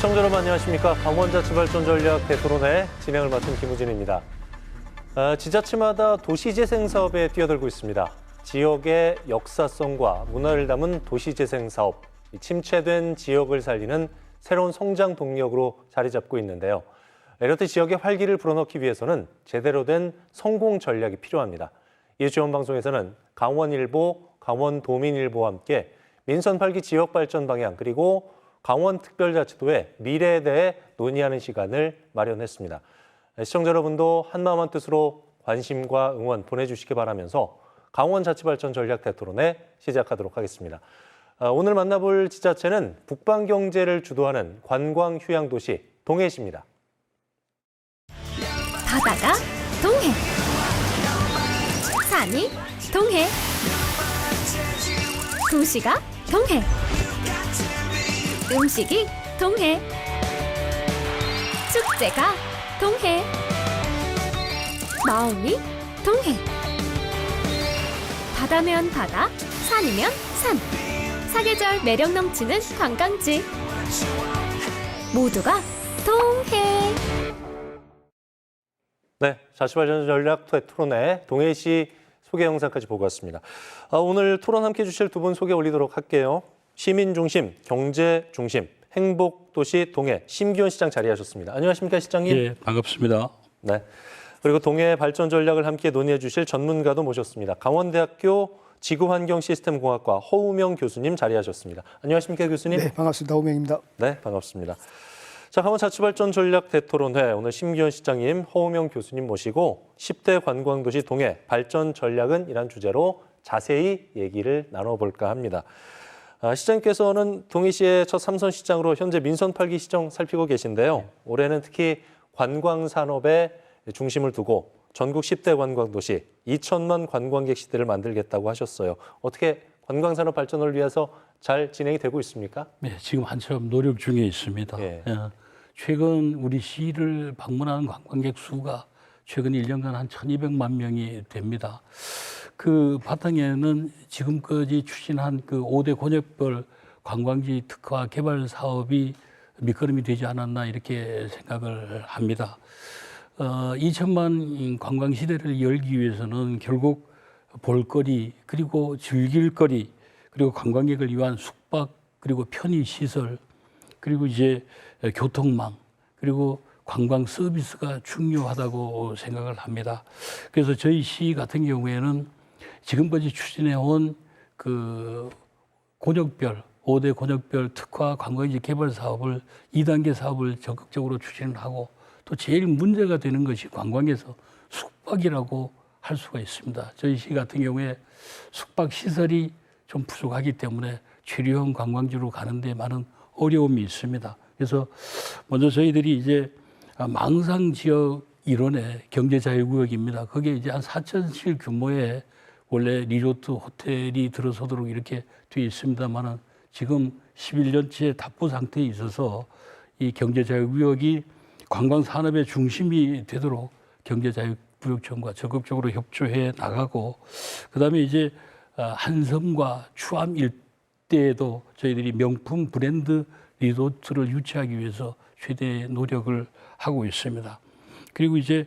시청자 여러분 안녕하십니까. 강원자치발전전략 대토론회 진행을 맡은 김우진입니다. 지자체마다 도시재생 사업에 뛰어들고 있습니다. 지역의 역사성과 문화를 담은 도시재생 사업, 침체된 지역을 살리는 새로운 성장 동력으로 자리 잡고 있는데요. 이렇듯 지역의 활기를 불어넣기 위해서는 제대로 된 성공 전략이 필요합니다. 이에 지원방송에서는 강원일보, 강원도민일보와 함께 민선 8기 지역 발전 방향 그리고 강원특별자치도의 미래에 대해 논의하는 시간을 마련했습니다. 시청자 여러분도 한마음 한뜻으로 관심과 응원 보내주시기 바라면서 강원자치발전 전략 대토론회 시작하도록 하겠습니다. 오늘 만나볼 지자체는 북방경제를 주도하는 관광휴양도시 동해시입니다. 바다가 동해, 산이 동해, 도시가 동해, 음식이 동해, 축제가 동해, 마음이 동해. 바다면 바다, 산이면 산. 사계절 매력 넘치는 관광지. 모두가 동해. 네, 자치발전 전략 토론회 동해시 소개 영상까지 보고 왔습니다. 오늘 토론 함께해 주실 두 분 소개 올리도록 할게요. 시민중심, 경제중심, 행복도시 동해 심기원 시장 자리하셨습니다. 안녕하십니까, 시장님? 예, 반갑습니다. 네. 그리고 동해 발전 전략을 함께 논의해 주실 전문가도 모셨습니다. 강원대학교 지구환경시스템공학과 허우명 교수님 자리하셨습니다. 안녕하십니까, 교수님? 네, 반갑습니다. 허우명입니다. 네, 반갑습니다. 자, 강원자치발전 전략 대토론회 오늘 심기현 시장님, 허우명 교수님 모시고 10대 관광도시 동해 발전 전략은 이란 주제로 자세히 얘기를 나눠볼까 합니다. 시장님께서는 동해시의 첫 삼선시장으로 현재 민선 8기 시정 살피고 계신데요. 올해는 특히 관광산업에 중심을 두고 전국 10대 관광도시 2천만 관광객 시대를 만들겠다고 하셨어요. 어떻게 관광산업 발전을 위해서 잘 진행이 되고 있습니까? 네, 지금 한참 노력 중에 있습니다. 예. 최근 우리 시를 방문하는 관광객 수가 최근 1년간 한 1,200만 명이 됩니다. 그 바탕에는 지금까지 추진한 그 5대 권역별 관광지 특화 개발 사업이 밑거름이 되지 않았나 이렇게 생각을 합니다. 2천만 관광 시대를 열기 위해서는 결국 볼거리 그리고 즐길거리 그리고 관광객을 위한 숙박 그리고 편의시설 그리고 이제 교통망 그리고 관광 서비스가 중요하다고 생각을 합니다. 그래서 저희 시 같은 경우에는 지금까지 추진해온 그 권역별 5대 권역별 특화 관광지 개발 사업을 2단계 사업을 적극적으로 추진을 하고 또 제일 문제가 되는 것이 관광에서 숙박이라고 할 수가 있습니다. 저희 시 같은 경우에 숙박 시설이 좀 부족하기 때문에 취류형 관광지로 가는데 많은 어려움이 있습니다. 그래서 먼저 저희들이 이제 망상 지역 일원의 경제자유구역입니다. 거기에 이제 한 4,000실 규모의 원래 리조트 호텔이 들어서도록 이렇게 되어 있습니다만은 지금 11년째 답보 상태에 있어서 이 경제자유구역이 관광산업의 중심이 되도록 경제자유구역청과 적극적으로 협조해 나가고 그다음에 이제 한섬과 추암 일대에도 저희들이 명품 브랜드 리조트를 유치하기 위해서 최대 노력을 하고 있습니다. 그리고 이제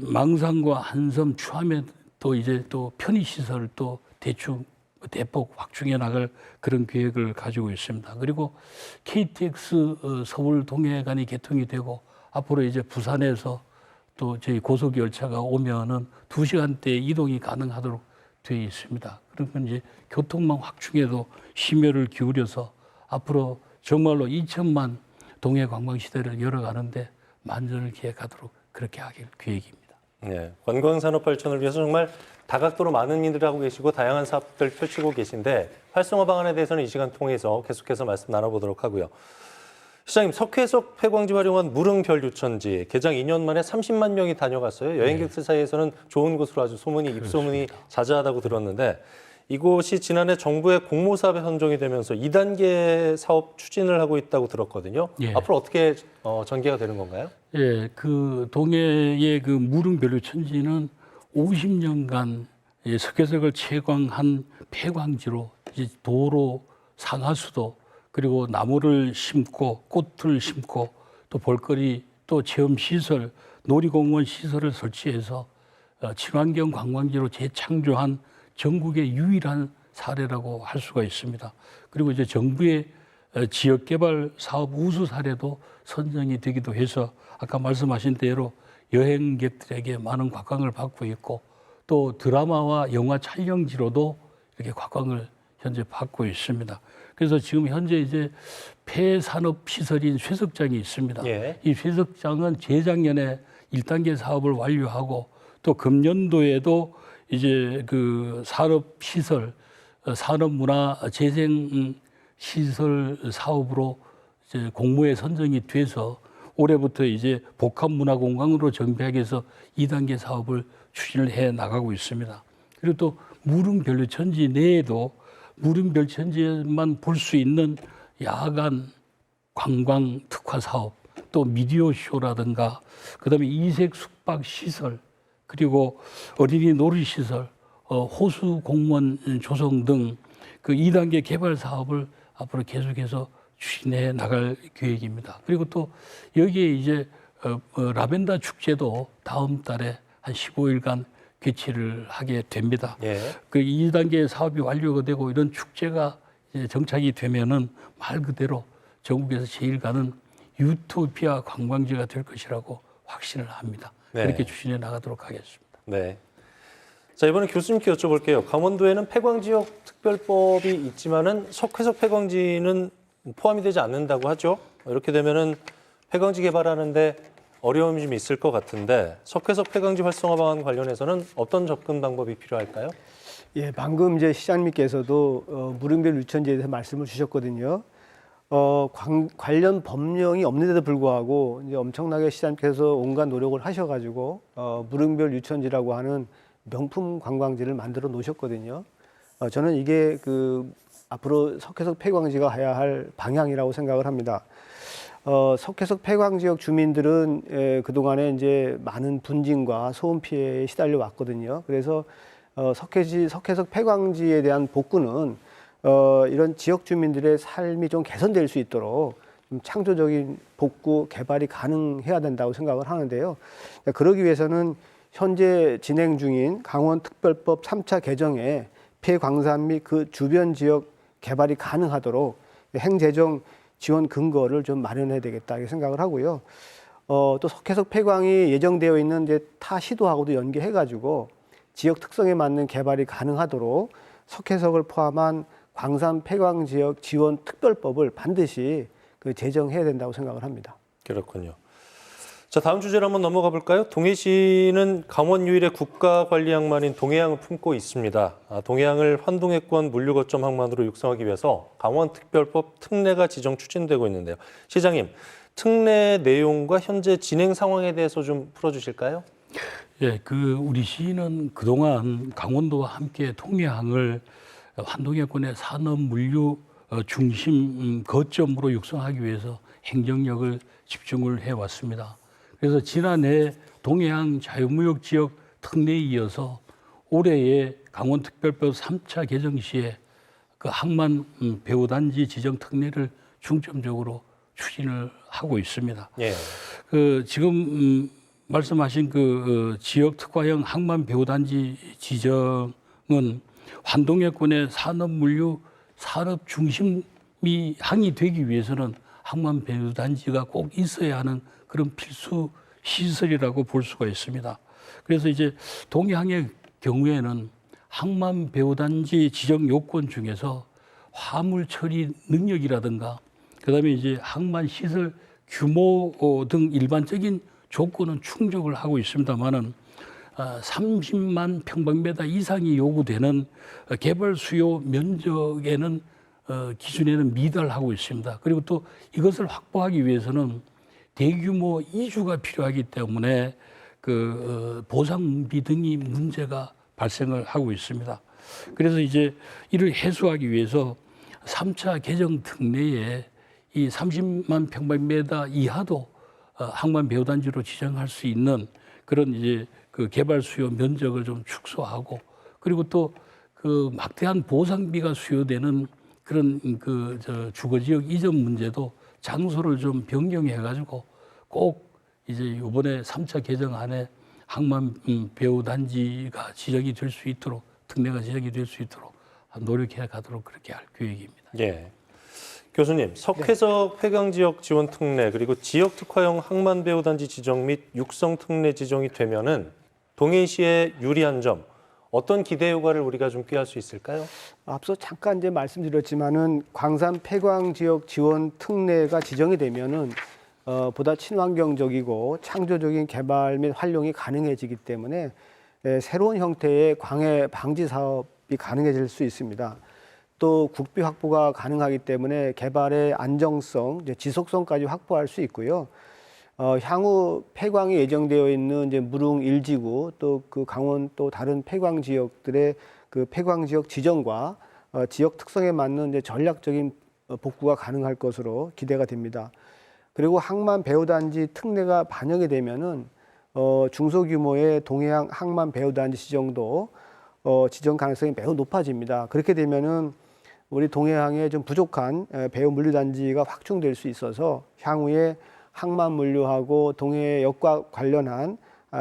망상과 한섬, 추암에 또 이제 또 편의시설을 또 대폭 확충해 나갈 그런 계획을 가지고 있습니다. 그리고 KTX 서울 동해간이 개통이 되고 앞으로 이제 부산에서 또 저희 고속 열차가 오면은 2시간대 이동이 가능하도록 되어 있습니다. 그러면 이제 교통망 확충에도 심혈을 기울여서 앞으로 정말로 2천만 동해 관광 시대를 열어가는데 만전을 기획하도록 그렇게 하길 계획입니다. 네, 관광산업 발전을 위해서 정말 다각도로 많은 일들을 하고 계시고 다양한 사업들 펼치고 계신데 활성화 방안에 대해서는 이 시간 통해서 계속해서 말씀 나눠보도록 하고요. 시장님, 석회석 폐광지 활용한 무릉별유천지 개장 2년 만에 30만 명이 다녀갔어요. 여행객들 사이에서는 좋은 곳으로 아주 입소문이 자자하다고 들었는데 이곳이 지난해 정부의 공모사업에 선정이 되면서 2단계 사업 추진을 하고 있다고 들었거든요. 예. 앞으로 어떻게 전개가 되는 건가요? 예, 그 동해의 그 무릉별유천지는 50년간 석회석을 채광한 폐광지로 이제 도로, 상하수도 그리고 나무를 심고 꽃을 심고 또 볼거리 또 체험시설, 놀이공원 시설을 설치해서 친환경 관광지로 재창조한 전국의 유일한 사례라고 할 수가 있습니다. 그리고 이제 정부의 지역개발 사업 우수 사례도 선정이 되기도 해서 아까 말씀하신 대로 여행객들에게 많은 관광을 받고 있고 또 드라마와 영화 촬영지로도 이렇게 관광을 현재 받고 있습니다. 그래서 지금 현재 이제 폐산업 시설인 쇠석장이 있습니다. 예. 이 쇠석장은 재작년에 1단계 사업을 완료하고 또 금년도에도 이제 그 산업 시설, 산업문화 재생 시설 사업으로 이제 공모에 선정이 돼서 올해부터 이제 복합문화공간으로 정비하기 위해서 2단계 사업을 추진을 해 나가고 있습니다. 그리고 또 무릉별천지 내에도 무릉별천지에만 볼 수 있는 야간 관광 특화 사업, 또 미디어 쇼라든가, 그다음에 이색 숙박 시설, 그리고 어린이 놀이 시설, 호수 공원 조성 등 그 2단계 개발 사업을 앞으로 계속해서 추진해 나갈 계획입니다. 그리고 또 여기에 이제 라벤더 축제도 다음 달에 한 15일간 개최를 하게 됩니다. 예. 그 2단계 사업이 완료가 되고 이런 축제가 이제 정착이 되면은 말 그대로 전국에서 제일 가는 유토피아 관광지가 될 것이라고 확신을 합니다. 네. 그렇게 추진해 나가도록 하겠습니다. 네. 자, 이번에 교수님께 여쭤볼게요. 강원도에는 폐광지역 특별법이 있지만은 석회석 폐광지는 포함이 되지 않는다고 하죠. 이렇게 되면은 폐광지 개발하는데 어려움이 좀 있을 것 같은데 석회석 폐광지 활성화 방안 관련해서는 어떤 접근 방법이 필요할까요? 예, 방금 이제 시장님께서도 무릉별 유천지에 대해서 말씀을 주셨거든요. 관련 법령이 없는데도 불구하고 이제 엄청나게 시장님께서 온갖 노력을 하셔가지고 무릉별 유천지라고 하는 명품 관광지를 만들어 놓으셨거든요. 저는 이게 그 앞으로 석회석 폐광지가 해야 할 방향이라고 생각을 합니다. 석회석 폐광 지역 주민들은 그동안에 이제 많은 분진과 소음 피해에 시달려 왔거든요. 그래서 석회석 폐광지에 대한 복구는 이런 지역 주민들의 삶이 좀 개선될 수 있도록 좀 창조적인 복구 개발이 가능해야 된다고 생각을 하는데요. 그러기 위해서는 현재 진행 중인 강원특별법 3차 개정에 폐광산 및 그 주변 지역 개발이 가능하도록 행재정 지원 근거를 좀 마련해야 되겠다 이렇게 생각을 하고요. 또 석회석 폐광이 예정되어 있는 이제 타 시도하고도 연계해가지고 지역 특성에 맞는 개발이 가능하도록 석회석을 포함한 광산 폐광 지역 지원 특별법을 반드시 제정해야 된다고 생각을 합니다. 그렇군요. 자, 다음 주제로 한번 넘어가 볼까요? 동해시는 강원 유일의 국가관리항만인 동해항을 품고 있습니다. 동해항을 환동해권 물류거점 항만으로 육성하기 위해서 강원특별법 특례가 지정 추진되고 있는데요. 시장님, 특례 내용과 현재 진행 상황에 대해서 좀 풀어주실까요? 예, 우리 시는 그동안 강원도와 함께 동해항을 환동해권의 산업 물류 중심 거점으로 육성하기 위해서 행정력을 집중을 해왔습니다. 그래서 지난해 동해안 자유무역 지역 특례에 이어서 올해의 강원특별법 3차 개정 시에 그 항만 배후단지 지정 특례를 중점적으로 추진을 하고 있습니다. 예. 지금 말씀하신 지역 특화형 항만 배후단지 지정은 환동해권의 산업물류 산업 중심이 항이 되기 위해서는 항만 배후단지가 꼭 있어야 하는 그런 필수 시설이라고 볼 수가 있습니다. 그래서 이제 동해항의 경우에는 항만 배후단지 지정 요건 중에서 화물 처리 능력이라든가 그다음에 이제 항만 시설 규모 등 일반적인 조건은 충족을 하고 있습니다만은 30만 평방미터 이상이 요구되는 개발 수요 면적에는 기준에는 미달하고 있습니다. 그리고 또 이것을 확보하기 위해서는 대규모 이주가 필요하기 때문에 보상비 등이 문제가 발생을 하고 있습니다. 그래서 이제 이를 해소하기 위해서 3차 개정 특례에 이 30만 평방미터 이하도 항만 배후단지로 지정할 수 있는 그런 이제 개발 수요 면적을 좀 축소하고 그리고 또 막대한 보상비가 수요되는 그런 주거 지역 이전 문제도 장소를 좀 변경해 가지고 꼭 이제 이번에 3차 개정안에 항만 배후 단지가 지정이 될 수 있도록 특례가 지정이 될 수 있도록 노력해 가도록 그렇게 할 계획입니다. 예. 교수님, 석회적 폐광지역 지원 특례 그리고 지역 특화형 항만 배후 단지 지정 및 육성 특례 지정이 되면은 동해시에 유리한 점 어떤 기대 효과를 우리가 좀 꾀할 수 있을까요? 앞서 잠깐 이제 말씀드렸지만은 광산 폐광 지역 지원 특례가 지정이 되면은 보다 친환경적이고 창조적인 개발 및 활용이 가능해지기 때문에 새로운 형태의 광해 방지 사업이 가능해질 수 있습니다. 또 국비 확보가 가능하기 때문에 개발의 안정성, 이제 지속성까지 확보할 수 있고요. 향후 폐광이 예정되어 있는 이제 무릉 1지구 또 그 강원 또 다른 폐광 지역들의 그 폐광 지역 지정과 지역 특성에 맞는 이제 전략적인 복구가 가능할 것으로 기대가 됩니다. 그리고 항만 배후 단지 특례가 반영이 되면은 중소규모의 동해안 항만 배후 단지 지정도 지정 가능성이 매우 높아집니다. 그렇게 되면은 우리 동해항에 좀 부족한 배후 물류 단지가 확충될 수 있어서 향후에 항만 물류하고 동해역과 관련한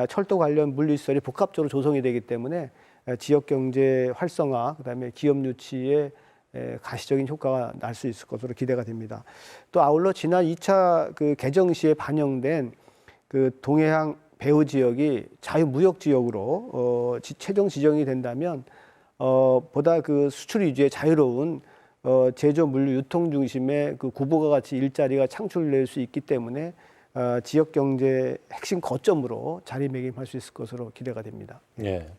철도 관련 물류 시설이 복합적으로 조성이 되기 때문에 지역 경제 활성화, 그다음에 기업 유치에 가시적인 효과가 날 수 있을 것으로 기대가 됩니다. 또 아울러 지난 2차 그 개정 시에 반영된 그 동해안 배후 지역이 자유무역 지역으로 최종 지정이 된다면 보다 그 수출 위주의 자유로운 제조 물류 유통 중심의 그 구보가 같이 일자리가 창출될 수 있기 때문에 지역 경제 핵심 거점으로 자리매김할 수 있을 것으로 기대가 됩니다. 예.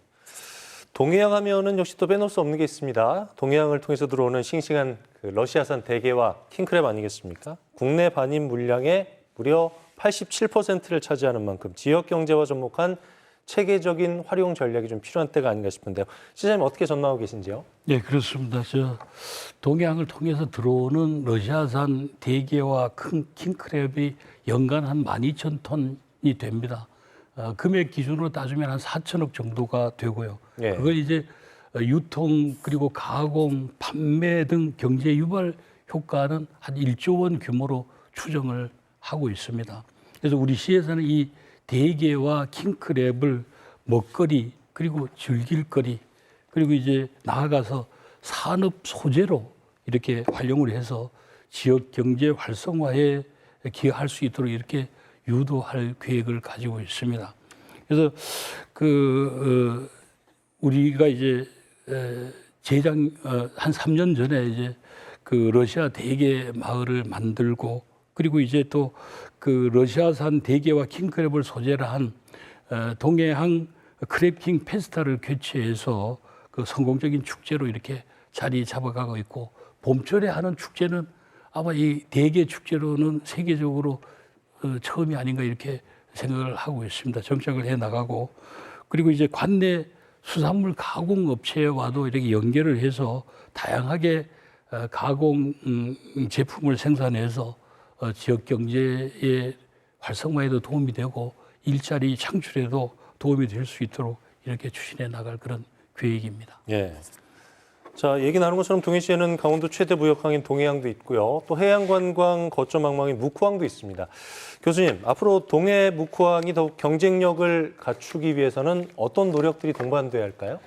동해안 하면은 역시 또 빼놓을 수 없는 게 있습니다. 동해안을 통해서 들어오는 싱싱한 그 러시아산 대게와 킹크랩 아니겠습니까? 국내 반입 물량의 무려 87%를 차지하는 만큼 지역 경제와 접목한 체계적인 활용 전략이 좀 필요한 때가 아닌가 싶은데요. 시장님 어떻게 전망하고 계신지요? 네, 그렇습니다. 동해안을 통해서 들어오는 러시아산 대게와 큰 킹크랩이 연간 한 12,000톤이 됩니다. 금액 기준으로 따지면 한 4천억 정도가 되고요. 예. 그걸 이제 유통 그리고 가공, 판매 등 경제 유발 효과는 한 1조 원 규모로 추정을 하고 있습니다. 그래서 우리 시에서는 이 대게와 킹크랩을 먹거리 그리고 즐길거리 그리고 이제 나아가서 산업 소재로 이렇게 활용을 해서 지역 경제 활성화에 기여할 수 있도록 이렇게 유도할 계획을 가지고 있습니다. 그래서 우리가 이제 한 3년 전에 이제 그 러시아 대게 마을을 만들고 그리고 이제 또 그 러시아산 대게와 킹크랩을 소재로 한 동해항 크랩킹 페스타를 개최해서 그 성공적인 축제로 이렇게 자리 잡아가고 있고 봄철에 하는 축제는 아마 이 대게 축제로는 세계적으로 처음이 아닌가 이렇게 생각을 하고 있습니다. 정착을 해 나가고 그리고 이제 관내 수산물 가공 업체와도 이렇게 연계를 해서 다양하게 가공 제품을 생산해서 지역 경제의 활성화에도 도움이 되고 일자리 창출에도 도움이 될 수 있도록 이렇게 추진해 나갈 그런 계획입니다. 예. 자, 얘기 나눈 것처럼 동해시에는 강원도 최대 무역항인 동해항도 있고요. 또 해양관광 거점 항만인 묵호항도 있습니다. 교수님, 앞으로 동해 묵호항이 더욱 경쟁력을 갖추기 위해서는 어떤 노력들이 동반돼야 할까요?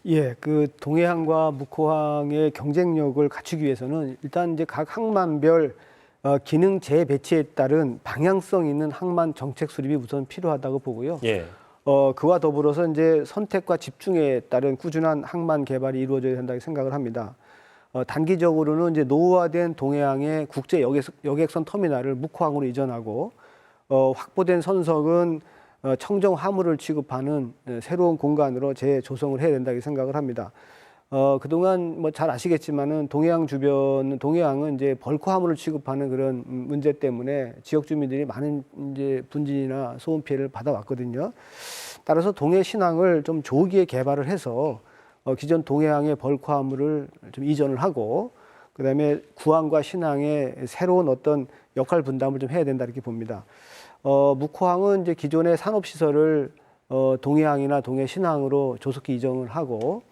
예, 그 동해항과 묵호항의 경쟁력을 갖추기 위해서는 일단 이제 각 항만별 기능 재배치에 따른 방향성 있는 항만 정책 수립이 우선 필요하다고 보고요. 예. 그와 더불어서 이제 선택과 집중에 따른 꾸준한 항만 개발이 이루어져야 된다고 생각을 합니다. 단기적으로는 이제 노후화된 동해항의 국제 여객선 터미널을 묵호항으로 이전하고 확보된 선석은 청정 화물을 취급하는 새로운 공간으로 재조성을 해야 된다고 생각을 합니다. 그동안 뭐 잘 아시겠지만은 동해항은 이제 벌크 화물을 취급하는 그런 문제 때문에 지역 주민들이 많은 이제 분진이나 소음 피해를 받아왔거든요. 따라서 동해 신항을 좀 조기에 개발을 해서 기존 동해항의 벌크 화물을 좀 이전을 하고 그다음에 구항과 신항의 새로운 어떤 역할 분담을 좀 해야 된다 이렇게 봅니다. 묵호항은 이제 기존의 산업 시설을 동해항이나 동해 신항으로 조속히 이전을 하고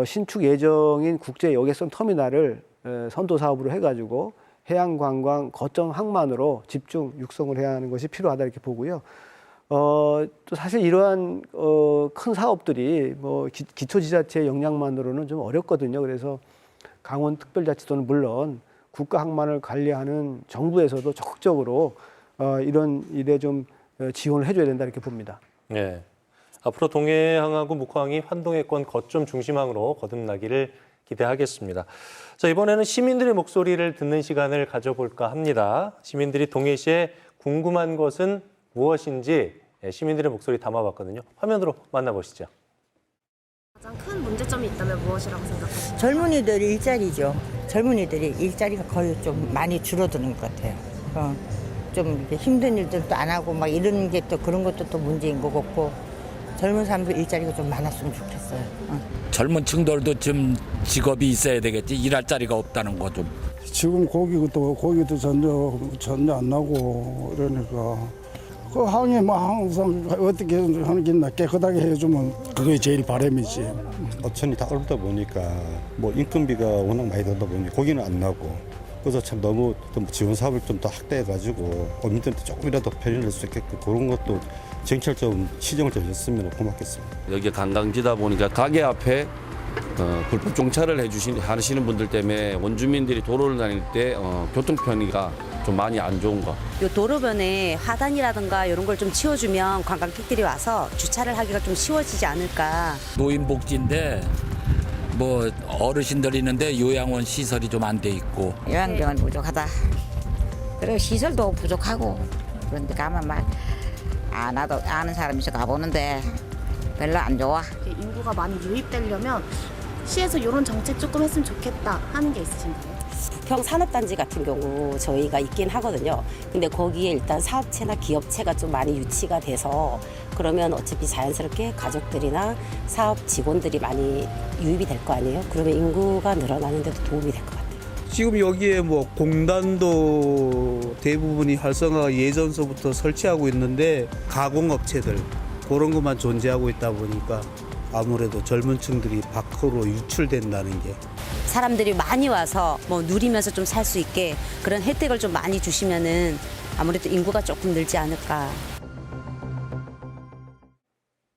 신축 예정인 국제 여객선 터미널을 선도 사업으로 해가지고 해양 관광 거점 항만으로 집중 육성을 해야 하는 것이 필요하다 이렇게 보고요. 또 사실 이러한 큰 사업들이 뭐 기초지자체 역량만으로는 좀 어렵거든요. 그래서 강원특별자치도는 물론 국가 항만을 관리하는 정부에서도 적극적으로 이런 일에 좀 지원을 해줘야 된다 이렇게 봅니다. 네. 앞으로 동해항하고 묵호항이 환동해권 거점 중심항으로 거듭나기를 기대하겠습니다. 자, 이번에는 시민들의 목소리를 듣는 시간을 가져볼까 합니다. 시민들이 동해시에 궁금한 것은 무엇인지 시민들의 목소리 담아봤거든요. 화면으로 만나보시죠. 가장 큰 문제점이 있다면 무엇이라고 생각하세요? 젊은이들이 일자리죠. 젊은이들이 일자리가 거의 좀 많이 줄어드는 것 같아요. 좀 이렇게 힘든 일들도 안 하고 막 이런 게 또 그런 것도 또 문제인 것 같고 젊은 사람들 일자리가 좀 많았으면 좋겠어요. 젊은 층들도 좀 직업이 있어야 되겠지. 일할 자리가 없다는 거 좀. 지금 고기도 전혀 안 나고 이러니까 그 항이 뭐 항상 어떻게 하는 게 있나 깨끗하게 해주면 그게 제일 바람이지. 어촌이 다 어렵다 보니까 뭐 인건비가 워낙 많이 들다 보니 고기는 안 나고 그래서 참 너무 좀 지원 사업을 좀 더 확대해가지고 어민들한테 조금이라도 편의를 낼 수 있게끔 그런 것도 정책 좀 시정을 좀 했으면 고맙겠습니다. 여기 관광지다 보니까 가게 앞에 불법 종차를 하시는 분들 때문에 원주민들이 도로를 다닐 때 교통 편의가 좀 많이 안 좋은 거. 요 도로변에 하단이라든가 이런 걸 좀 치워주면 관광객들이 와서 주차를 하기가 좀 쉬워지지 않을까. 노인복지인데 뭐 어르신들 있는데 요양원 시설이 좀 안 돼 있고. 요양병원 부족하다. 그리고 시설도 부족하고 그런데 가면 막 나도 아는 사람이 있어 가보는데 별로 안 좋아. 인구가 많이 유입되려면 시에서 이런 정책 조금 했으면 좋겠다 하는 게 있으신가요? 부평 산업단지 같은 경우 저희가 있긴 하거든요. 근데 거기에 일단 사업체나 기업체가 좀 많이 유치가 돼서 그러면 어차피 자연스럽게 가족들이나 사업 직원들이 많이 유입이 될 거 아니에요? 그러면 인구가 늘어나는 데도 도움이 될 것 같아요. 지금 여기에 뭐 공단도 대부분이 활성화가 예전서부터 설치하고 있는데 가공업체들 그런 것만 존재하고 있다 보니까 아무래도 젊은 층들이 밖으로 유출된다는 게 사람들이 많이 와서 뭐 누리면서 좀 살 수 있게 그런 혜택을 좀 많이 주시면은 아무래도 인구가 조금 늘지 않을까.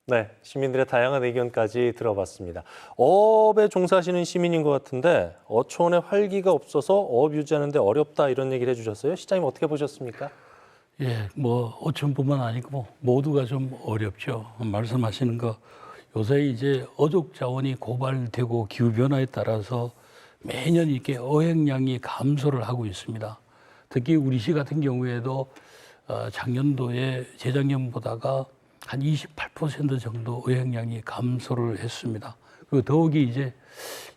네, 시민들의 다양한 의견까지 들어봤습니다. 어업에 종사하시는 시민인 것 같은데 어촌에 활기가 없어서 어업 유지하는 데 어렵다 이런 얘기를 해주셨어요. 시장님 어떻게 보셨습니까? 예, 뭐 어촌뿐만 아니고 모두가 좀 어렵죠. 말씀하시는 거 요새 이제 어족 자원이 고갈되고 기후 변화에 따라서 매년 이렇게 어획량이 감소를 하고 있습니다. 특히 우리 시 같은 경우에도 작년도에 재작년보다가 한 28% 정도 어획량이 감소를 했습니다. 그리고 더욱이 이제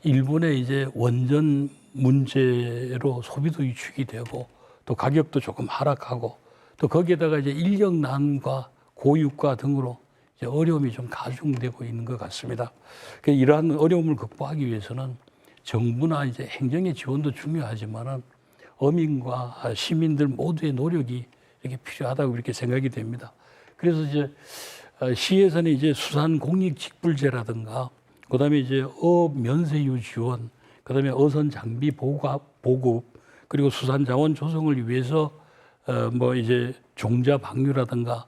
일본의 이제 원전 문제로 소비도 위축이 되고 또 가격도 조금 하락하고 또 거기에다가 이제 인력난과 고유가 등으로 이제 어려움이 좀 가중되고 있는 것 같습니다. 그러니까 이러한 어려움을 극복하기 위해서는 정부나 이제 행정의 지원도 중요하지만은 어민과 시민들 모두의 노력이 이렇게 필요하다고 이렇게 생각이 됩니다. 그래서 이제 시에서는 이제 수산공익직불제라든가 그다음에 이제 어업 면세유 지원, 그다음에 어선 장비 보급 그리고 수산자원 조성을 위해서 뭐 이제 종자 방류라든가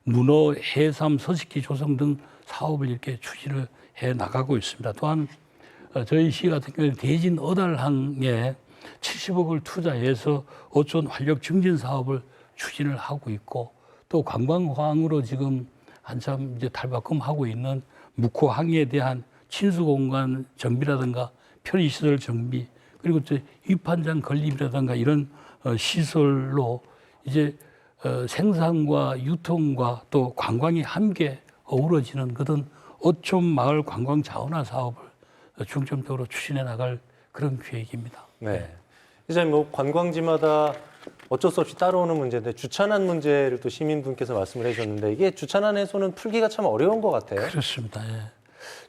문어, 해삼, 서식지 조성 등 사업을 이렇게 추진을 해 나가고 있습니다. 또한 저희 시 같은 경우는 대진 어달항에 70억을 투자해서 어촌 활력 증진 사업을 추진을 하고 있고 또 관광항으로 지금 한참 이제 탈바꿈하고 있는 묵호항에 대한 친수공간 정비라든가 편의시설 정비 그리고 또 위판장 건립이라든가 이런 시설로 이제 생산과 유통과 또 관광이 함께 어우러지는 그런 어촌 마을 관광 자원화 사업을 중점적으로 추진해 나갈 그런 계획입니다. 네. 이제 뭐 관광지마다 어쩔 수 없이 따라오는 문제인데 주차난 문제를 또 시민분께서 말씀을 해주셨는데 이게 주차난 해소는 풀기가 참 어려운 것 같아요. 그렇습니다. 예.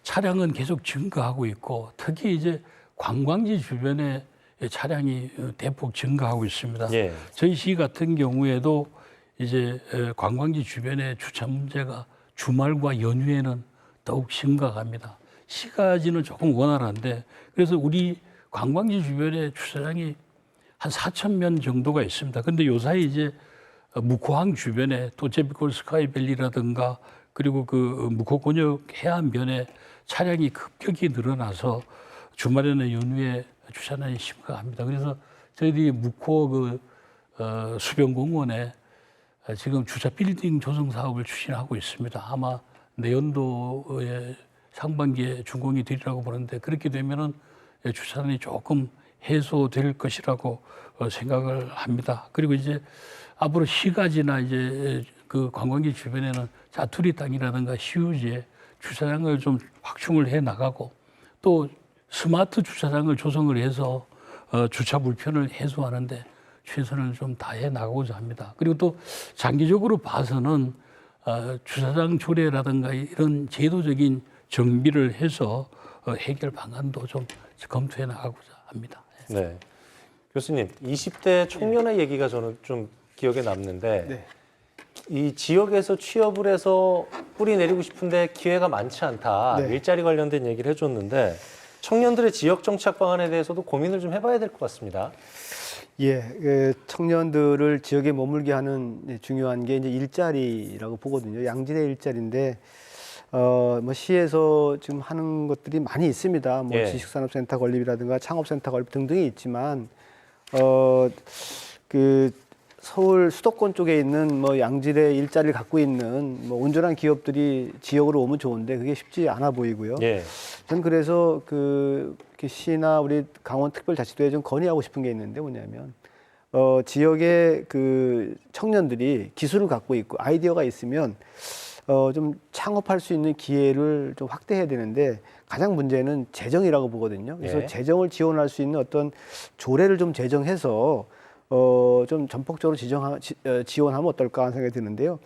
차량은 계속 증가하고 있고 특히 이제 관광지 주변에 차량이 대폭 증가하고 있습니다. 예. 저희 시 같은 경우에도 이제 관광지 주변에 주차 문제가 주말과 연휴에는 더욱 심각합니다. 시가지는 조금 원활한데 그래서 우리 관광지 주변에 주차장이 한 4,000면 정도가 있습니다. 근데 요사이 이제 묵호항 주변에 또 제비골 스카이밸리라든가 그리고 그 묵호곤역 해안변에 차량이 급격히 늘어나서 주말에는 연휴에 주차난이 심각합니다. 그래서 저희들이 묵호 그 수변공원에 지금 주차 빌딩 조성 사업을 추진하고 있습니다. 아마 내년도에 상반기에 준공이 되리라고 보는데 그렇게 되면은 주차난이 조금 해소될 것이라고 생각을 합니다. 그리고 이제 앞으로 시가지나 이제 그 관광지 주변에는 자투리 땅이라든가 시유지에 주차장을 좀 확충을 해 나가고 또 스마트 주차장을 조성을 해서 주차 불편을 해소하는데 최선을 좀 다해 나가고자 합니다. 그리고 또 장기적으로 봐서는 주차장 조례라든가 이런 제도적인 정비를 해서 해결 방안도 좀 검토해 나가고자 합니다. 네. 교수님, 20대 청년의 얘기가 저는 좀 기억에 남는데 네. 이 지역에서 취업을 해서 뿌리 내리고 싶은데 기회가 많지 않다. 네. 일자리 관련된 얘기를 해줬는데 청년들의 지역 정착 방안에 대해서도 고민을 좀 해봐야 될 것 같습니다. 예, 청년들을 지역에 머물게 하는 중요한 게 이제 일자리라고 보거든요. 양질의 일자리인데, 뭐 시에서 지금 하는 것들이 많이 있습니다. 뭐 예. 지식산업센터 건립이라든가 창업센터 건립 등등이 있지만, 그 서울 수도권 쪽에 있는 뭐 양질의 일자리를 갖고 있는 뭐 온전한 기업들이 지역으로 오면 좋은데 그게 쉽지 않아 보이고요. 예. 저는 그래서 그 시나 우리 강원특별자치도에 좀 건의하고 싶은 게 있는데 뭐냐면 지역의 그 청년들이 기술을 갖고 있고 아이디어가 있으면 좀 창업할 수 있는 기회를 좀 확대해야 되는데 가장 문제는 재정이라고 보거든요. 그래서 예. 재정을 지원할 수 있는 어떤 조례를 좀 제정해서 좀 전폭적으로 지원하면 어떨까 하는 생각이 드는데요.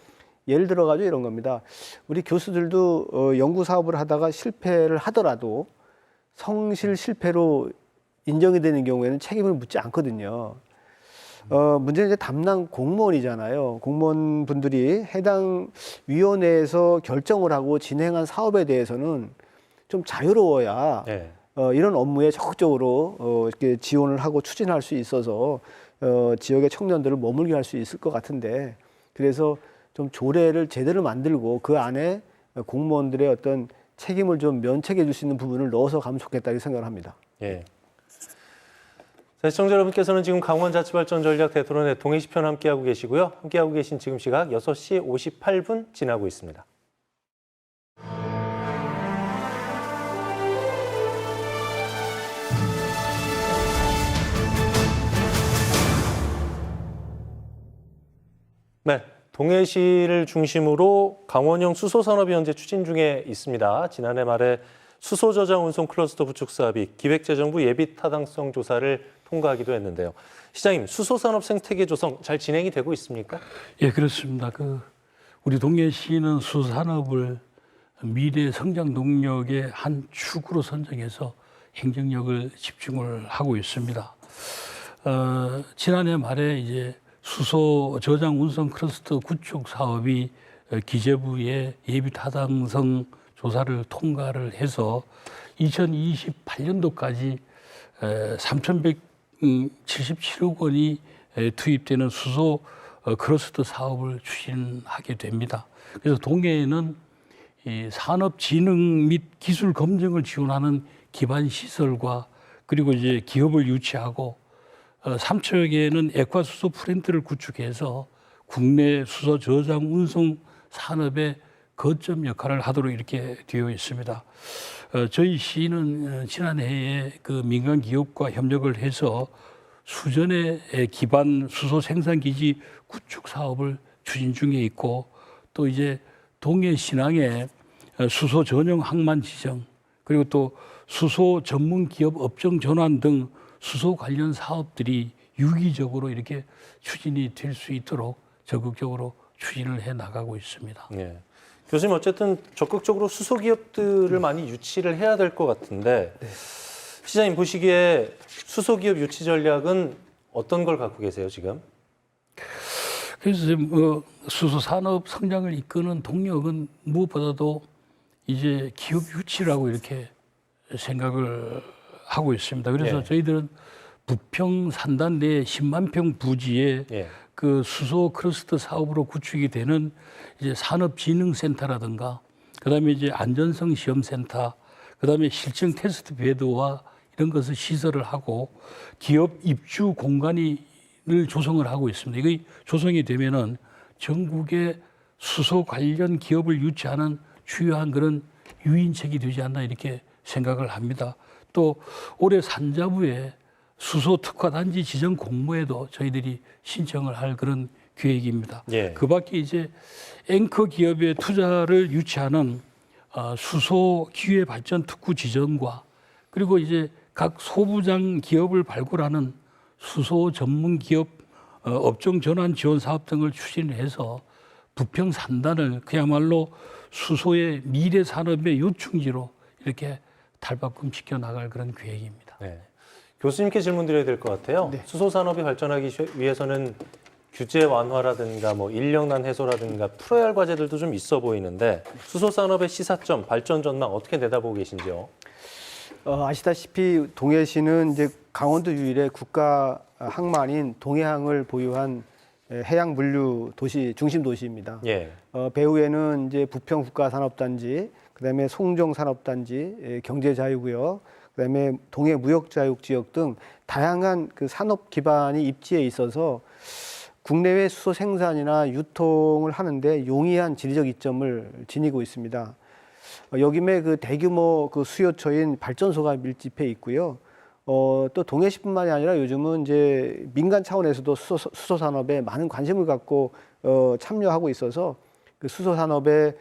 예를 들어가지고 이런 겁니다. 우리 교수들도 연구 사업을 하다가 실패를 하더라도 성실 실패로 인정이 되는 경우에는 책임을 묻지 않거든요. 문제는 이제 담당 공무원이잖아요. 공무원분들이 해당 위원회에서 결정을 하고 진행한 사업에 대해서는 좀 자유로워야 예. 이런 업무에 적극적으로 이렇게 지원을 하고 추진할 수 있어서 지역의 청년들을 머물게 할 수 있을 것 같은데 그래서 좀 조례를 제대로 만들고 그 안에 공무원들의 어떤 책임을 좀 면책해 줄 수 있는 부분을 넣어서 가면 좋겠다 이렇게 생각을 합니다. 예. 자, 시청자 여러분께서는 지금 강원자치발전 전략 대토론의 동해시편 함께하고 계시고요. 함께하고 계신 지금 시각 6시 58분 지나고 있습니다. 네, 동해시를 중심으로 강원형 수소산업이 현재 추진 중에 있습니다. 지난해 말에 수소저장 운송 클러스터 구축 사업이 기획재정부 예비 타당성 조사를 통과하기도 했는데요. 시장님, 수소산업 생태계 조성 잘 진행이 되고 있습니까? 예, 그렇습니다. 우리 동해시는 수산업을 미래 성장 동력의 한 축으로 선정해서 행정력을 집중을 하고 있습니다. 지난해 말에 이제 수소 저장 운송 클러스터 구축 사업이 기재부의 예비 타당성 조사를 통과를 해서 2028년도까지 3,177억 원이 투입되는 수소 클러스터 사업을 추진하게 됩니다. 그래서 동해에는 이 산업진흥 및 기술 검증을 지원하는 기반 시설과 그리고 이제 기업을 유치하고 3천여 개는 액화수소 플랜트를 구축해서 국내 수소 저장 운송 산업의 거점 역할을 하도록 이렇게 되어 있습니다. 저희 시는 지난해에 그 민간 기업과 협력을 해서 수전에 기반 수소 생산 기지 구축 사업을 추진 중에 있고 또 이제 동해 신항에 수소 전용 항만 지정 그리고 또 수소 전문 기업 업종 전환 등 수소 관련 사업들이 유기적으로 이렇게 추진이 될 수 있도록 적극적으로 추진을 해 나가고 있습니다. 네. 교수님 어쨌든 적극적으로 수소 기업들을 많이 유치를 해야 될 것 같은데 시장님 보시기에 수소 기업 유치 전략은 어떤 걸 갖고 계세요 지금? 그래서 지금 수소 산업 성장을 이끄는 동력은 무엇보다도 이제 기업 유치라고 이렇게 생각을 하고 있습니다. 그래서 예. 저희들은 부평 산단 내 10만 평 부지에 예. 그 수소 클러스터 사업으로 구축이 되는 이제 산업진흥센터라든가 그다음에 이제 안전성 시험센터 그다음에 실증 테스트 베드와 이런 것을 시설을 하고 기업 입주 공간을 조성을 하고 있습니다. 이게 조성이 되면은 전국의 수소 관련 기업을 유치하는 주요한 그런 유인책이 되지 않나 이렇게 생각을 합니다. 또 올해 산자부에 수소 특화 단지 지정 공모에도 저희들이 신청을 할 그런 계획입니다. 예. 그 밖에 이제 앵커 기업의 투자를 유치하는 수소 기회 발전 특구 지정과 그리고 이제 각 소부장 기업을 발굴하는 수소 전문 기업 업종 전환 지원 사업 등을 추진해서 부평 산단을 그야말로 수소의 미래 산업의 요충지로 이렇게 탈바꿈시켜 나갈 그런 계획입니다. 네. 교수님께 질문 드려야 될 것 같아요. 네. 수소 산업이 발전하기 위해서는 규제 완화라든가 뭐 인력난 해소라든가 풀어야 할 과제들도 좀 있어 보이는데 수소 산업의 시사점, 발전 전망 어떻게 내다보고 계신지요? 아시다시피 동해시는 이제 강원도 유일의 국가 항만인 동해항을 보유한 해양 물류 도시 중심 도시입니다. 예. 배후에는 이제 부평 국가산업단지, 그다음에 송정 산업단지, 경제자유구역, 그다음에 동해 무역자유지역 등 다양한 그 산업 기반이 입지에 있어서 국내외 수소 생산이나 유통을 하는데 용이한 지리적 이점을 지니고 있습니다. 여기에 그 대규모 그 수요처인 발전소가 밀집해 있고요. 또 동해시뿐만이 아니라 요즘은 이제 민간 차원에서도 수소 산업에 많은 관심을 갖고 참여하고 있어서 그 수소 산업의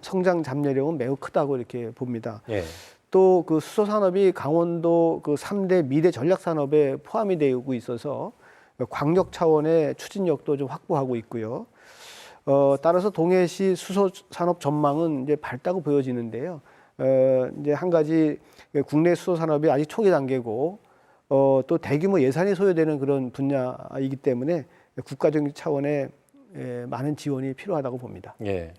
성장 잠재력은 매우 크다고 이렇게 봅니다. 예. 또 그 수소 산업이 강원도 그 3대 미래 전략 산업에 포함이 되고 있어서 광역 차원의 추진력도 좀 확보하고 있고요. 따라서 동해시 수소 산업 전망은 이제 밝다고 보여지는데요. 이제 한 가지 국내 수소 산업이 아직 초기 단계고 또 대규모 예산이 소요되는 그런 분야이기 때문에 국가적인 차원의 많은 지원이 필요하다고 봅니다. 예.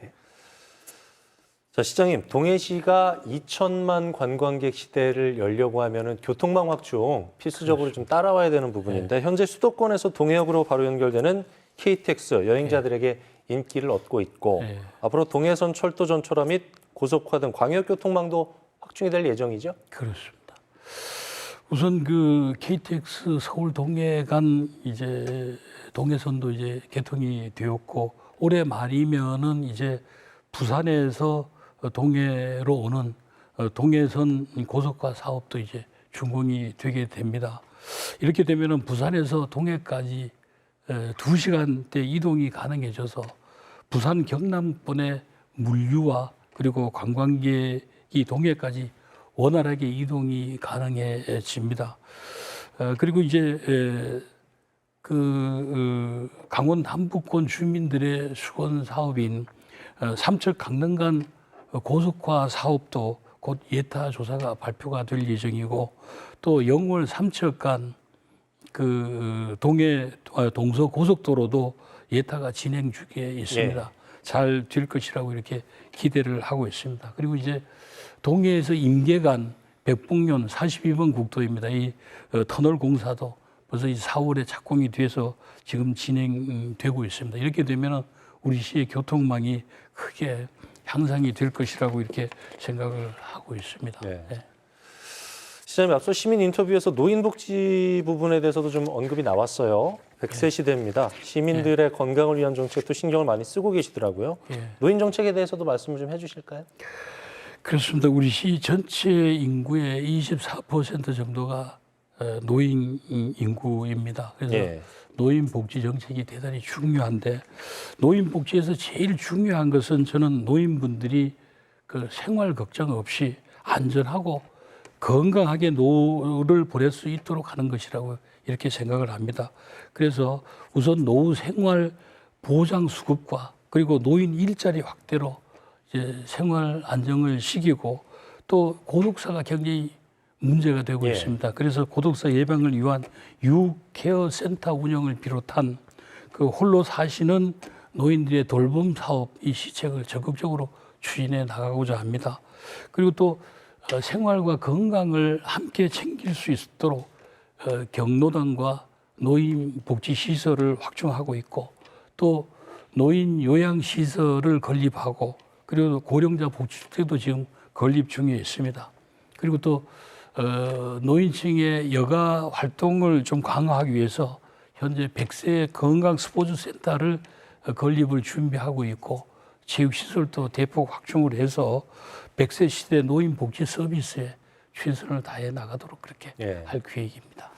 자, 시장님, 동해시가 2천만 관광객 시대를 열려고 하면은 교통망 확충 필수적으로 좀 따라와야 되는 부분인데 현재 수도권에서 동해역으로 바로 연결되는 KTX 여행자들에게 인기를 얻고 있고 앞으로 동해선 철도 전철화 및 고속화 등 광역 교통망도 확충이 될 예정이죠? 그렇습니다. 우선 그 KTX 서울 동해 간 이제 동해선도 이제 개통이 되었고 올해 말이면은 이제 부산에서 동해로 오는 동해선 고속화 사업도 이제 준공이 되게 됩니다. 이렇게 되면은 부산에서 동해까지 2시간대 이동이 가능해져서 부산 경남권의 물류와 그리고 관광객이 동해까지 원활하게 이동이 가능해집니다. 그리고 이제 강원 남부권 주민들의 수건 사업인 삼척 강릉간 고속화 사업도 곧 예타 조사가 발표가 될 예정이고 또 영월 삼척 간 그 동서 고속도로도 예타가 진행 중에 있습니다. 잘 될 것이라고 이렇게 기대를 하고 있습니다. 그리고 이제 동해에서 임계간 백봉면 42번 국도입니다. 이 터널 공사도 벌써 이 4월에 착공이 돼서 지금 진행되고 있습니다. 이렇게 되면 우리 시의 교통망이 크게 향상이 될 것이라고 이렇게 생각을 하고 있습니다. 네. 네. 시장님, 앞서 시민 인터뷰에서 노인복지 부분에 대해서도 좀 언급이 나왔어요. 100세 시대입니다. 시민들의 건강을 위한 정책도 신경을 많이 쓰고 계시더라고요. 노인 정책에 대해서도 말씀을 좀 해주실까요? 그렇습니다. 우리 시 전체 인구의 24% 정도가 노인 인구입니다. 그래서 노인 복지 정책이 대단히 중요한데 노인 복지에서 제일 중요한 것은 저는 노인분들이 그 생활 걱정 없이 안전하고 건강하게 노후를 보낼 수 있도록 하는 것이라고 이렇게 생각을 합니다. 그래서 우선 노후 생활 보장 수급과 그리고 노인 일자리 확대로 이제 생활 안정을 시키고 또 고독사가 굉장히 문제가 되고 있습니다. 그래서 고독사 예방을 위한 유케어 센터 운영을 비롯한 그 홀로 사시는 노인들의 돌봄 사업 이 시책을 적극적으로 추진해 나가고자 합니다. 그리고 또 생활과 건강을 함께 챙길 수 있도록 경로당과 노인복지시설을 확충하고 있고 또 노인 요양시설을 건립하고 그리고 고령자 복지주택도 지금 건립 중에 있습니다. 그리고 또 노인층의 여가 활동을 좀 강화하기 위해서 현재 100세 건강 스포츠 센터를 건립을 준비하고 있고 체육시설도 대폭 확충을 해서 100세 시대 노인 복지 서비스에 최선을 다해 나가도록 그렇게 할 계획입니다.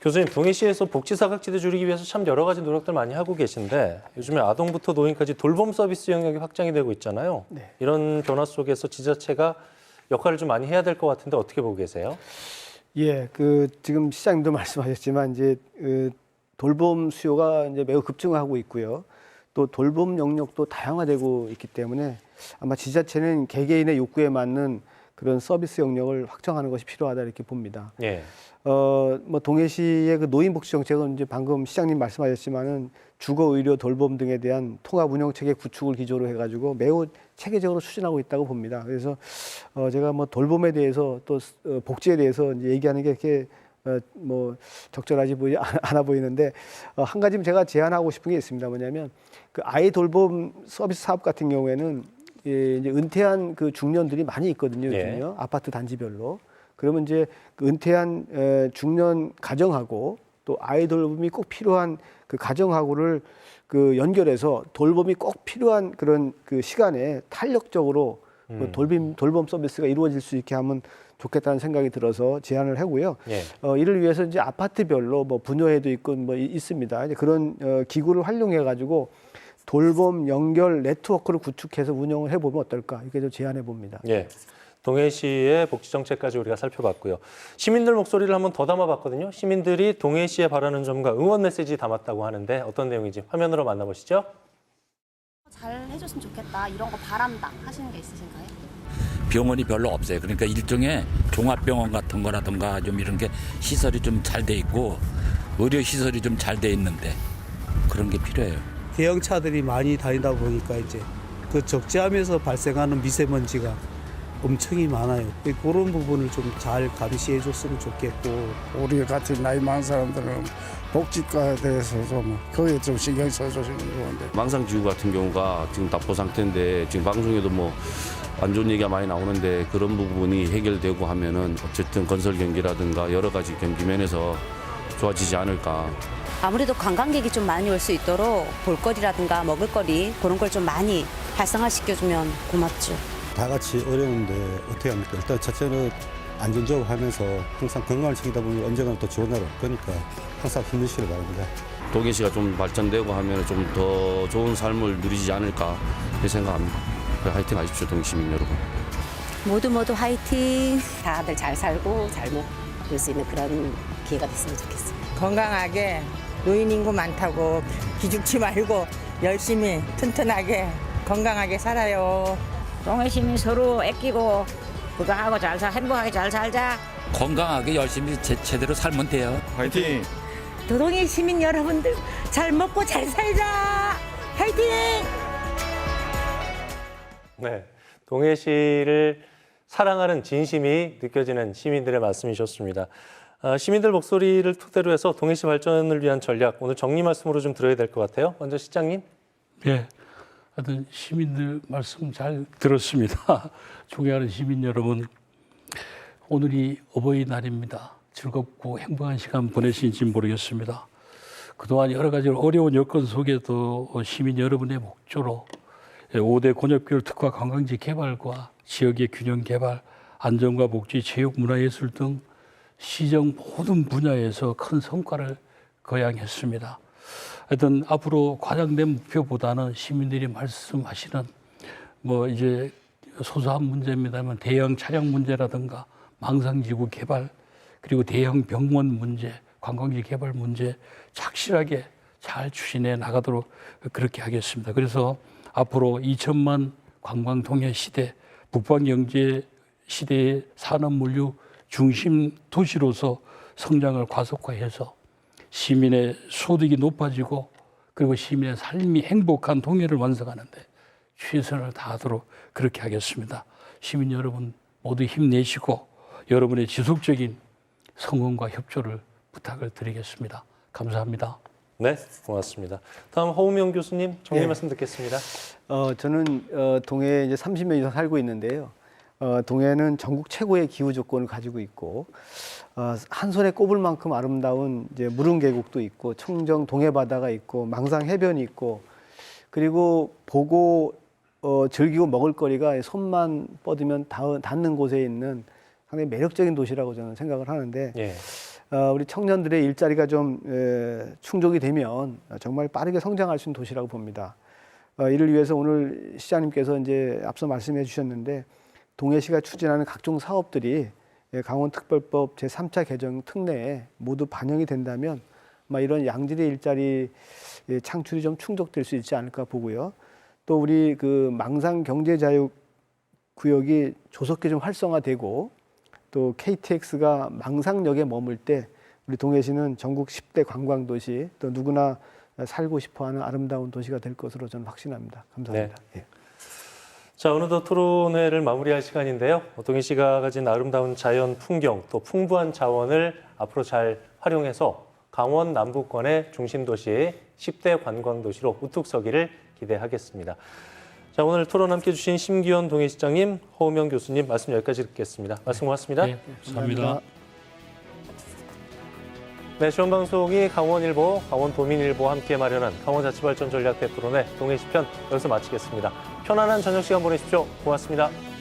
교수님, 동해시에서 복지 사각지대 줄이기 위해서 참 여러 가지 노력들 많이 하고 계신데 요즘에 아동부터 노인까지 돌봄 서비스 영역이 확장이 되고 있잖아요. 네. 이런 변화 속에서 지자체가 역할을 좀 많이 해야 될 것 같은데 어떻게 보고 계세요? 예, 지금 시장님도 말씀하셨지만 이제 돌봄 수요가 이제 매우 급증하고 있고요. 또 돌봄 영역도 다양화되고 있기 때문에 아마 지자체는 개개인의 욕구에 맞는 그런 서비스 영역을 확장하는 것이 필요하다 이렇게 봅니다. 예. 뭐 동해시의 그 노인복지 정책은 이제 방금 시장님 말씀하셨지만은 주거 의료 돌봄 등에 대한 통합 운영 체계 구축을 기조로 해가지고 매우 체계적으로 추진하고 있다고 봅니다. 그래서 제가 뭐 돌봄에 대해서 또 복지에 대해서 이제 얘기하는 게 이렇게 뭐 적절하지 않아 보이는데 한 가지 제가 제안하고 싶은 게 있습니다. 뭐냐면 그 아이 돌봄 서비스 사업 같은 경우에는 이제 은퇴한 그 중년들이 많이 있거든요. 요즘요. 아파트 단지별로. 그러면 이제 그 은퇴한 중년 가정하고 또 아이 돌봄이 꼭 필요한 그 가정하고를 그 연결해서 돌봄이 꼭 필요한 그런 그 시간에 탄력적으로 그 돌봄 서비스가 이루어질 수 있게 하면 좋겠다는 생각이 들어서 제안을 하고요. 이를 위해서 이제 아파트별로 뭐 분여회도 있고 뭐 있습니다. 이제 그런 기구를 활용해 가지고 돌봄 연결 네트워크를 구축해서 운영을 해보면 어떨까 이렇게 좀 제안해 봅니다. 예. 동해시의 복지 정책까지 우리가 살펴봤고요. 시민들 목소리를 한번 더 담아봤거든요. 시민들이 동해시에 바라는 점과 응원 메시지 담았다고 하는데 어떤 내용인지 화면으로 만나보시죠. 잘 해줬으면 좋겠다, 이런 거 바란다 하시는 게 있으신가요? 병원이 별로 없어요. 그러니까 일종의 종합병원 같은 거라든가 좀 이런 게 시설이 좀 잘 돼 있고 의료 시설이 좀 잘 돼 있는데 그런 게 필요해요. 대형차들이 많이 다니다 보니까 이제 그 적재함에서 발생하는 미세먼지가 엄청이 많아요. 그런 부분을 좀 잘 감시해 줬으면 좋겠고 우리 같은 나이 많은 사람들은 복지과에 대해서 좀 거기에 좀 신경 써주시면 좋은데. 망상지구 같은 경우가 지금 답보 상태인데 지금 방송에도 뭐 안 좋은 얘기가 많이 나오는데 그런 부분이 해결되고 하면은 어쨌든 건설 경기라든가 여러 가지 경기 면에서 좋아지지 않을까. 아무래도 관광객이 좀 많이 올 수 있도록 볼거리라든가 먹을거리 그런 걸 좀 많이 활성화시켜주면 고맙죠. 다 같이 어려운데 어떻게 합니까? 일단 첫째는 안전적으로 하면서 항상 건강을 지키다 보면 언젠가는 또 좋은 날 올 거니까 항상 힘내시길 바랍니다. 동해시가 좀 발전되고 하면 좀 더 좋은 삶을 누리지 않을까 그렇게 생각합니다. 화이팅 하십시오, 동해시민 여러분. 모두 화이팅. 다들 잘 살고 잘 먹을 수 있는 그런 기회가 됐으면 좋겠습니다. 건강하게 노인 인구 많다고 기죽지 말고 열심히 튼튼하게 건강하게 살아요. 동해 시민 서로 아끼고 건강하고 행복하게 잘 살자. 건강하게 열심히 제대로 살면 돼요. 화이팅! 도동해 시민 여러분들 잘 먹고 잘 살자. 화이팅! 네, 동해시를 사랑하는 진심이 느껴지는 시민들의 말씀이셨습니다. 시민들 목소리를 토대로 해서 동해시 발전을 위한 전략, 오늘 정리 말씀으로 좀 들어야 될 것 같아요. 먼저 시장님. 네, 하여튼 시민들 말씀 잘 들었습니다. 존경하는 시민 여러분, 오늘이 어버이날입니다. 즐겁고 행복한 시간 보내시는지 모르겠습니다. 그동안 여러 가지 어려운 여건 속에도 시민 여러분의 목조로 5대 곤욕교육 특화 관광지 개발과 지역의 균형 개발, 안전과 복지, 체육, 문화예술 등 시정 모든 분야에서 큰 성과를 거양했습니다. 하여튼 앞으로 과장된 목표보다는 시민들이 말씀하시는 뭐 이제 소소한 문제입니다만 대형 차량 문제라든가 망상지구 개발 그리고 대형 병원 문제, 관광지 개발 문제 착실하게 잘 추진해 나가도록 그렇게 하겠습니다. 그래서 앞으로 2천만 관광 동해 시대, 북방 경제 시대의 산업 물류 중심 도시로서 성장을 과속화해서 시민의 소득이 높아지고 그리고 시민의 삶이 행복한 동해를 완성하는데 최선을 다하도록 그렇게 하겠습니다. 시민 여러분 모두 힘내시고 여러분의 지속적인 성원과 협조를 부탁을 드리겠습니다. 감사합니다. 네, 고맙습니다. 다음 허우명 교수님 정리 네. 말씀 듣겠습니다. 저는 동해에 이제 30년 이상 살고 있는데요. 동해는 전국 최고의 기후 조건을 가지고 있고 한 손에 꼽을 만큼 아름다운 이제 무릉 계곡도 있고 청정 동해 바다가 있고 망상 해변이 있고 그리고 보고 즐기고 먹을거리가 손만 뻗으면 닿는 곳에 있는 상당히 매력적인 도시라고 저는 생각을 하는데 예. 우리 청년들의 일자리가 좀 충족이 되면 정말 빠르게 성장할 수 있는 도시라고 봅니다. 이를 위해서 오늘 시장님께서 이제 앞서 말씀해 주셨는데 동해시가 추진하는 각종 사업들이 강원특별법 제3차 개정 특례에 모두 반영이 된다면 아마 이런 양질의 일자리 창출이 좀 충족될 수 있지 않을까 보고요. 또 우리 그 망상 경제자유구역이 조속히 좀 활성화되고 또 KTX가 망상역에 머물 때 우리 동해시는 전국 10대 관광도시 또 누구나 살고 싶어하는 아름다운 도시가 될 것으로 저는 확신합니다. 감사합니다. 예. 자, 어느덧 토론회를 마무리할 시간인데요. 동해시가 가진 아름다운 자연 풍경 또 풍부한 자원을 앞으로 잘 활용해서 강원 남부권의 중심 도시 10대 관광도시로 우뚝 서기를 기대하겠습니다. 자, 오늘 토론 함께해 주신 심기현 동해시장님, 허우명 교수님 말씀 여기까지 듣겠습니다. 말씀 고맙습니다. 네, 감사합니다. 네, 시험방송이 강원일보, 강원도민일보 함께 마련한 강원자치발전 전략 대토론회 동해시편 여기서 마치겠습니다. 편안한 저녁 시간 보내십시오. 고맙습니다.